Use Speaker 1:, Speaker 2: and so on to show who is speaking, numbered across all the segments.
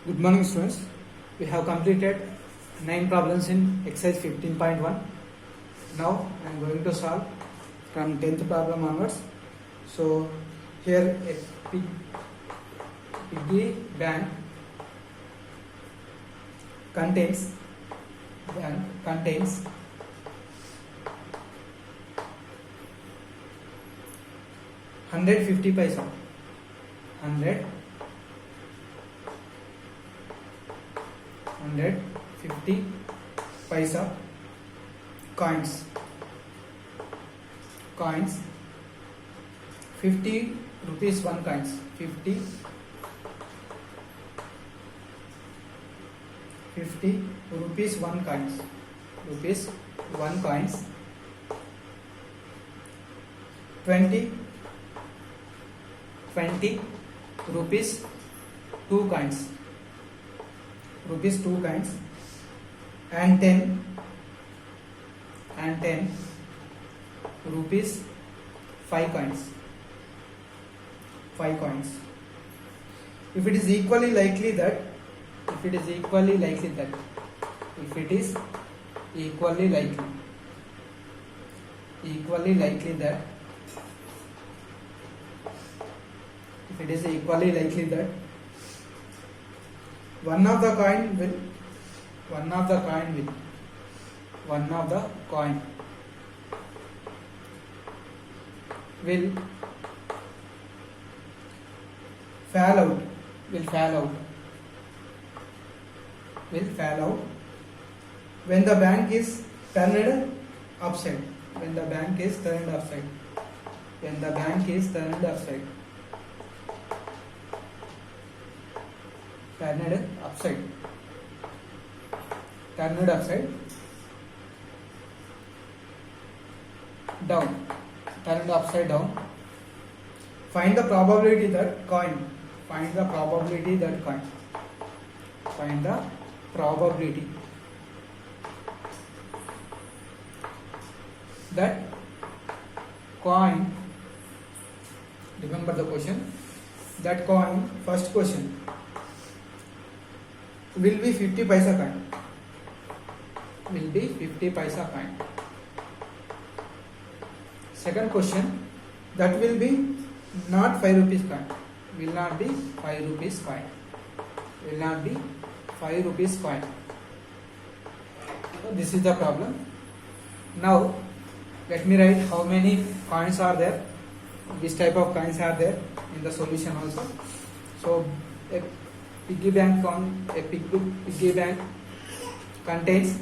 Speaker 1: Good morning, students. We have completed 9 problems in exercise 15.1. Now I am going to solve from 10th problem onwards. So here a piggy bank contains 150 paisa. 150 paisa coins 50 rupees one coins 50 rupees one coins 20 rupees two coins and 10 rupees 5 coins. If it is equally likely that one of the coin will fall out when the bank is turned upside. Turned upside down. Find the probability that coin. Remember the question. That coin, first question, will be 50 paisa coin. Second question, that will be not 5 rupees coin. Will not be 5 rupees coin. So this is the problem. Now let me write how many coins are there. This type of coins are there in the solution also. So a piggy bank contains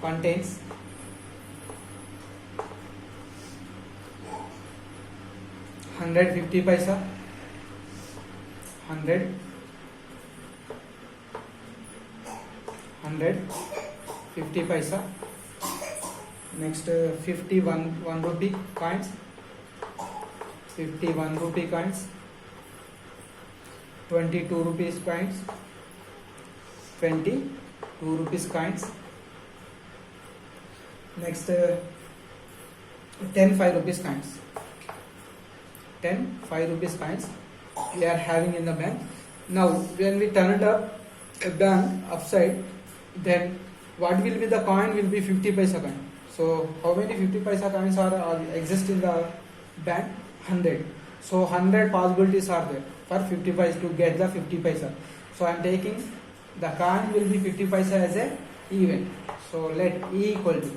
Speaker 1: 150 paisa, 150 paisa. Next 51 rupee coins, 22 rupees coins, 22 rupees coins. Next 10 5 rupees coins. 10 5 rupees coins we are having in the bank. Now when we turn it up a bank upside, then what will be the coin? Will be 50 paisa coin. So how many 50 paisa coins are exist in the bank? 100. So 100 possibilities are there for 50 paisa to get the 50 paisa. So I am taking the coin will be 50 paisa as a even. So let E equal to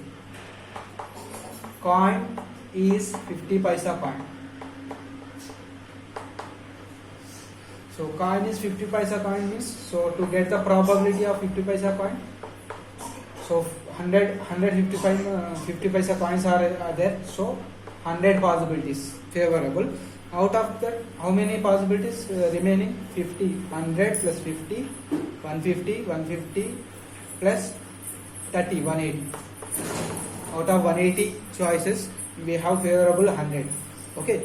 Speaker 1: coin is 50 paisa coin. So coin is 50 paisa coin means, so to get the probability of 50 paisa coin, so 150 paisa coins are there. So 100 possibilities favorable. Out of that, how many possibilities remaining? 50. 100 plus 50, 150 plus 30, 180. Out of 180 choices, we have favorable 100. Okay.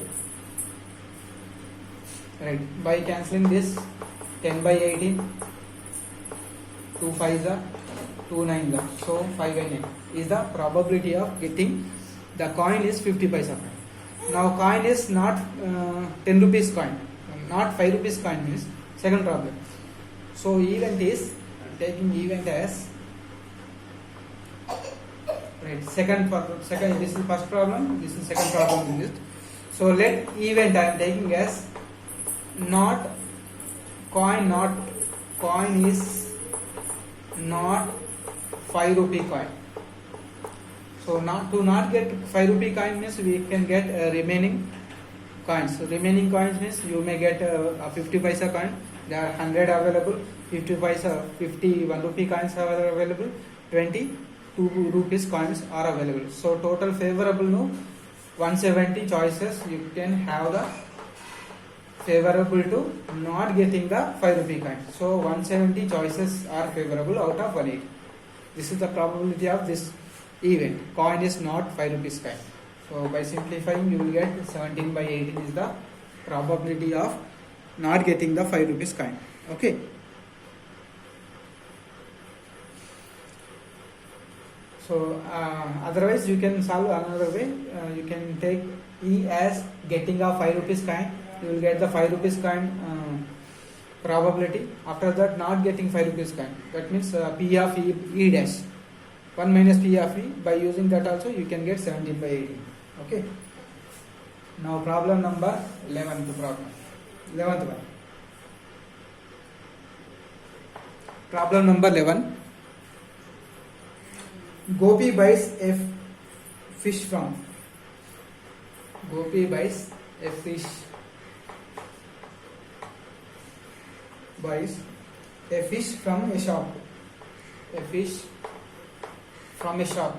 Speaker 1: Right. By cancelling this, 10 by 18, 2 5s are 2 9s are. So 5 and 9 is the probability of getting the coin is 50 paisa coin. Now coin is not 10 rupees coin, not 5 rupees coin means second problem. So event is taking event as right. Second this is first problem. This is second problem in this. So let event I am taking as not coin. Not coin is not 5 rupee coin. So not get 5 rupee coin means we can get remaining coins. So remaining coins means you may get a 50 paisa coin. There are 100 available. 50 paisa, 51 rupee coins are available. 22 rupees coins are available. So total favorable no 170 choices. You can have the favorable to not getting the 5 rupee coin. So 170 choices are favorable out of 180. This is the probability of this event. Coin is not 5 rupees coin. So by simplifying you will get 17 by 18 is the probability of not getting the 5 rupees coin. Okay. So otherwise you can solve another way. You can take E as getting a 5 rupees coin. You will get the 5 rupees coin probability. After that not getting 5 rupees coin. That means P of E dash. 1 minus P of E. By using that also you can get 17 by 18. Okay. Now problem number 11th problem. 11th one. Problem number 11. Gopi buys a fish from. Gopi buys a fish. Buys a fish from a shop. A fish from a shop.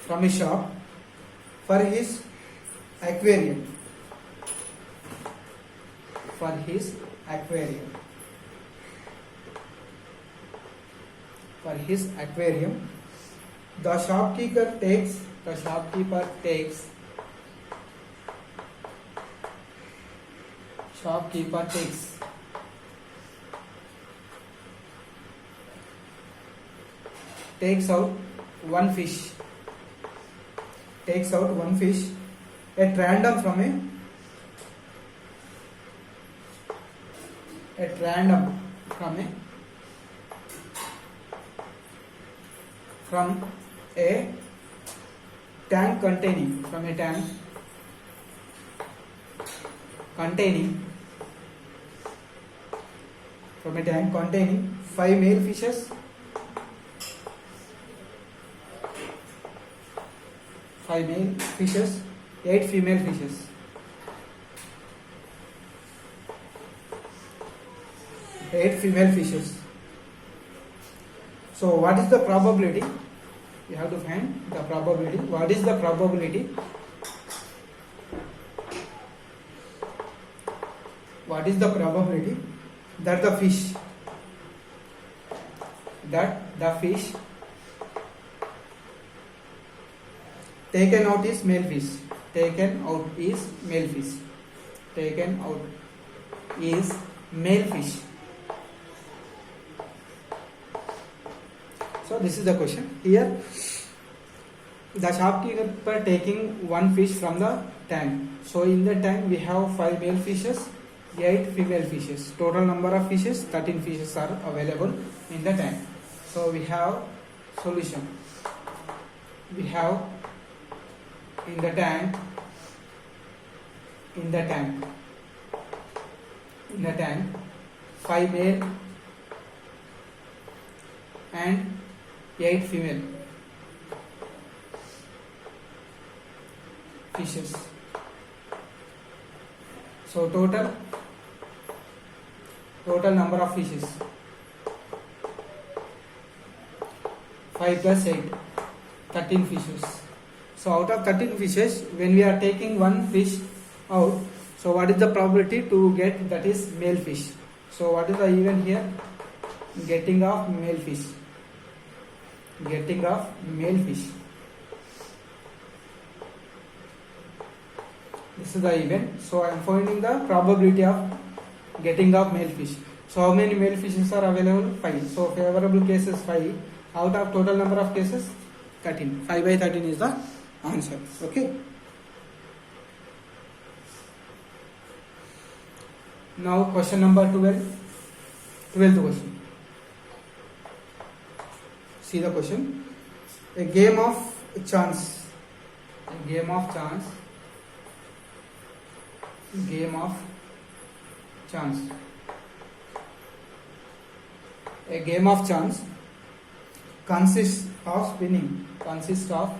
Speaker 1: From a shop for his aquarium. For his aquarium. For his aquarium. The shopkeeper takes takes out one fish. Takes out one fish at random from a tank containing 5 male fishes, 5 male fishes, 8 female fishes. 8 female fishes. So what is the probability? You have to find the probability. What is the probability? What is the probability that the fish taken out is male fish. Taken out is male fish. Taken out is male fish. So this is the question. Here the shopkeeper taking one fish from the tank. So in the tank we have 5 male fishes, 8 female fishes. Total number of fishes 13 fishes are available in the tank. So we have solution. We have in the tank 5 male and 8 female fishes. So total number of fishes 5 plus 8, 13 fishes. So out of 13 fishes, when we are taking one fish out, so what is the probability to get that is male fish? So what is the event here? Getting of male fish. Getting of male fish. This is the event. So I am finding the probability of getting of male fish. So how many male fishes are available? 5. So favorable cases 5. Out of total number of cases 13. 5 by 13 is the answer. Okay. Now question number 12. 12th question. See the question. A game of chance. A game of chance. Game of chance. A game of chance consists of spinning. Consists of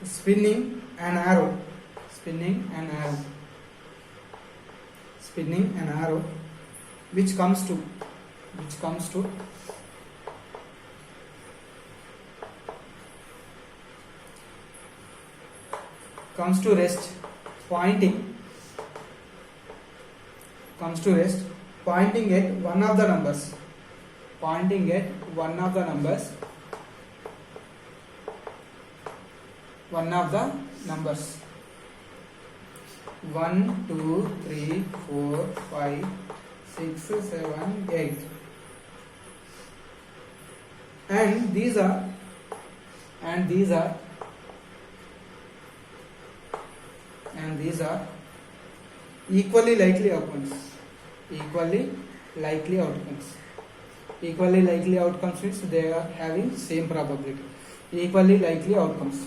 Speaker 1: spinning an arrow. Spinning an arrow. Spinning an arrow which comes to rest pointing at one of the numbers, one of the numbers 1 2 3 4 5 6 7 8, and these are equally likely outcomes. Equally likely outcomes means they are having same probability. Equally likely outcomes.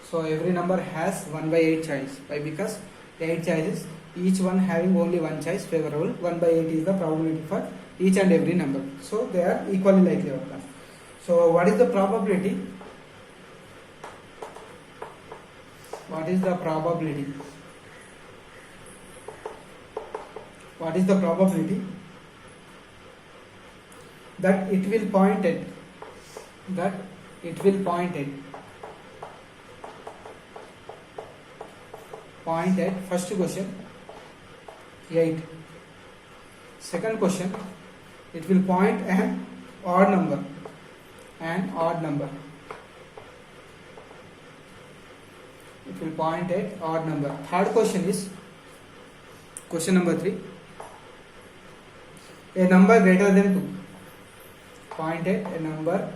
Speaker 1: So every number has 1 by 8 choice. Why? Because 8 choices, each one having only one choice favorable. 1 by 8 is the probability for each and every number. So they are equally likely outcomes. So what is the probability? What is the probability that it will point at first question 8, second question it will point an odd number, it will point at odd number. Third question is question number 3, a number greater than 2, point at a number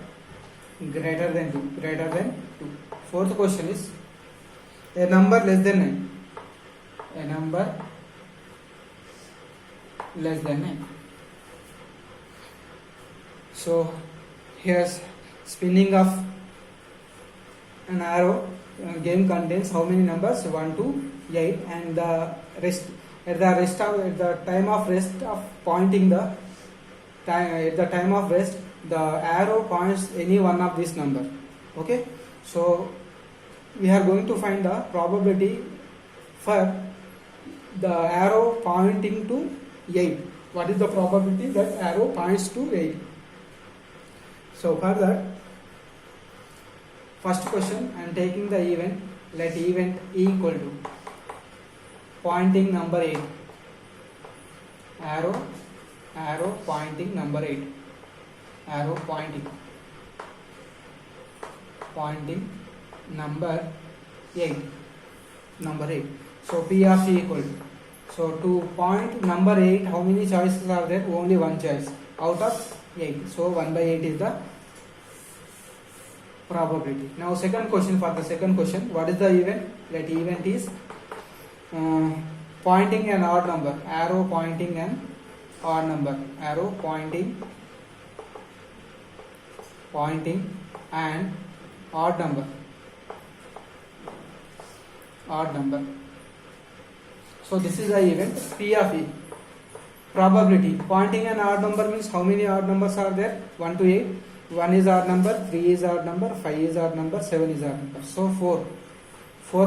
Speaker 1: greater than 2. Fourth question is a number less than 9, a number less than 9. So here's spinning of an arrow. Game contains how many numbers? 1 to 8, and the rest at the time of rest of pointing the arrow points any one of this number. Okay, so we are going to find the probability for the arrow pointing to 8. What is the probability that arrow points to 8? So for that, first question, I am taking the event. Let event E equal to pointing number 8. Arrow pointing number 8. Arrow pointing number 8. So P of E equal to. So to point number 8, how many choices are there? Only one choice out of 8. So 1 by 8 is the probability. Now second question, for the second question, what is the event? Let event is pointing an odd number, arrow pointing an odd number, arrow pointing an odd number. So this is the event P of E. Probability, pointing an odd number means how many odd numbers are there? 1 to 8. 1 is odd number, 3 is odd number, 5 is odd number, 7 is odd number. So 4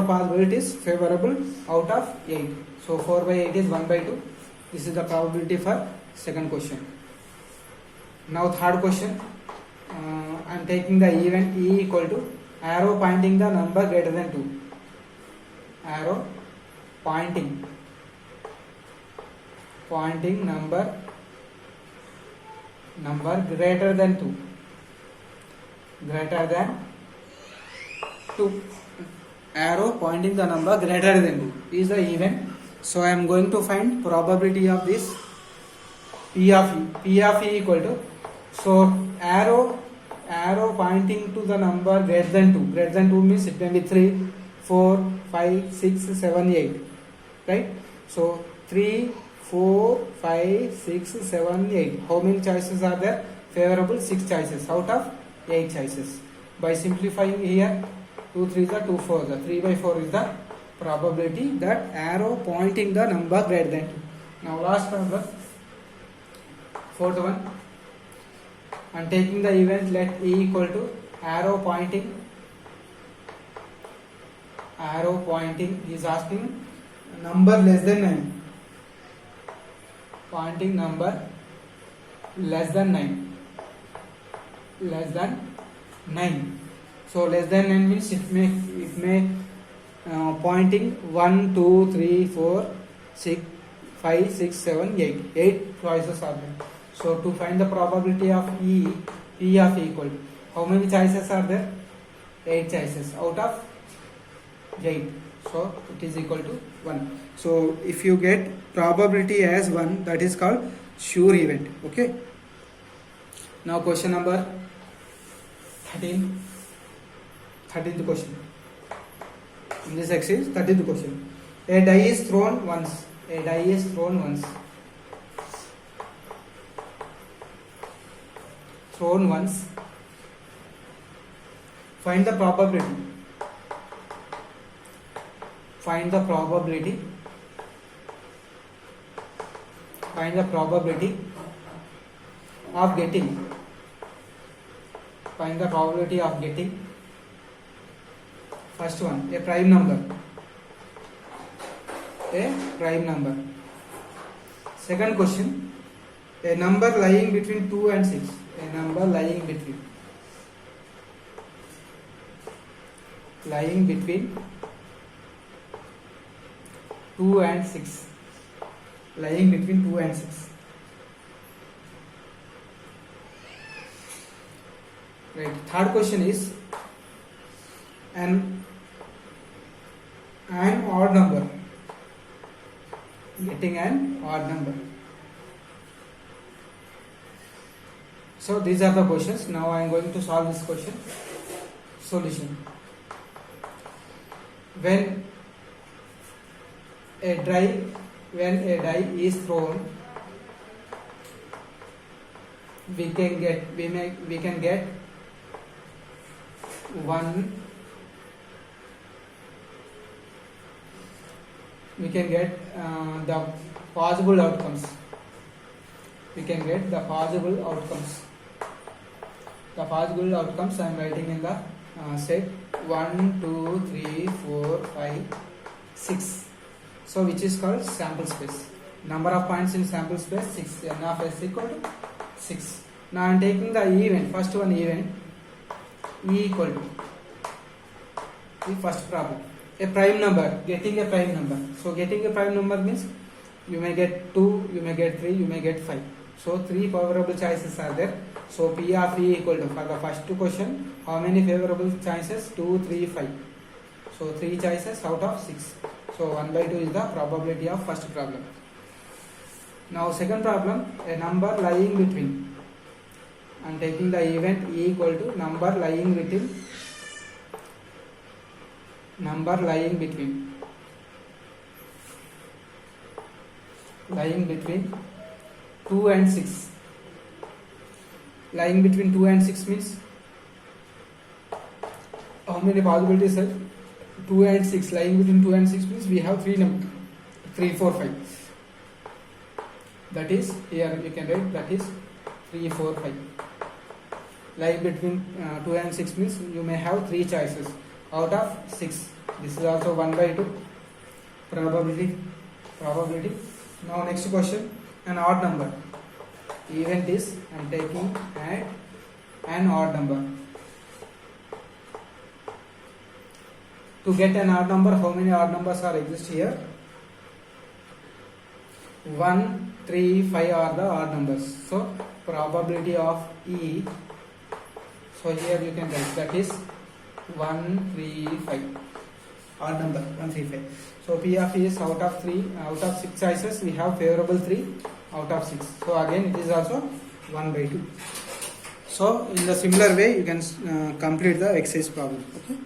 Speaker 1: possibilities favorable out of 8. So 4 by 8 is 1 by 2. This is the probability for second question. Now third question, I am taking the event E equal to arrow pointing the number greater than 2. Arrow pointing number greater than 2. Arrow pointing the number greater than 2 is the event. So I am going to find probability of this P of E equal to, so arrow pointing to the number greater than 2. Greater than 2 means it can be 3, 4, 5, 6, 7, 8. Right? So 3, 4, 5, 6, 7, 8. How many choices are there? Favorable 6 choices out of 8 choices. By simplifying here, 2 3 is 2 4 is 3 by 4 is the probability that arrow pointing the number greater than 2. Now last number, fourth one. And taking the event, let E equal to arrow pointing is asking number less than 9. Pointing number less than 9. So less than 9 means it may pointing 1, 2, 3, 4, 6, 5, 6, 7, 8. 8 choices are there. So to find the probability of E, P of E equal to, how many choices are there? 8 choices out of 8. So it is equal to 1. So if you get probability as 1, that is called sure event. Okay. Now question number 13. 13th question. In this exercise, 13th question. A die is thrown once. Thrown once. Find the probability. Find the probability of getting. Find the probability of getting. First one, a prime number. Second question, a number lying between 2 and 6. A number lying between 2 and 6. Lying between 2 and 6. Right. Third question is an odd number. Getting an odd number. So these are the questions. Now I am going to solve this question. Solution. When a die is thrown, we can get one. We can get the possible outcomes. The possible outcomes I am writing in the set 1, 2, 3, 4, 5, 6. So which is called sample space. Number of points in sample space 6. N of S equal to 6. Now I am taking the event. First one event E equal to the first problem. A prime number. Getting a prime number. So getting a prime number means you may get 2, you may get 3, you may get 5. So 3 favorable choices are there. So P of E equal to, for the first question, how many favorable choices? 2, 3, 5. So 3 choices out of 6. So 1 by 2 is the probability of first problem. Now second problem, a number lying between. I am taking the event E equal to number lying between 2 and 6. Lying between 2 and 6 means how many possibilities are 2 and 6? Lying between 2 and 6 means we have 3 numbers, 3, 4, 5. That is, here you can write, that is 3, 4, 5. Lying between 2 and 6 means you may have 3 choices out of 6. This is also 1 by 2 probability. Now next question, an odd number. Event is I am taking an odd number. To get an odd number, how many odd numbers are exist here? 1, 3, 5 are the odd numbers. So probability of E. So here you can write, that is 1, 3, 5. Odd number 1, 3, 5. So P of E is out of 6 choices we have favorable 3. out of 6. So again it is also 1 by 2. So in the similar way you can complete the exercise problem. Okay.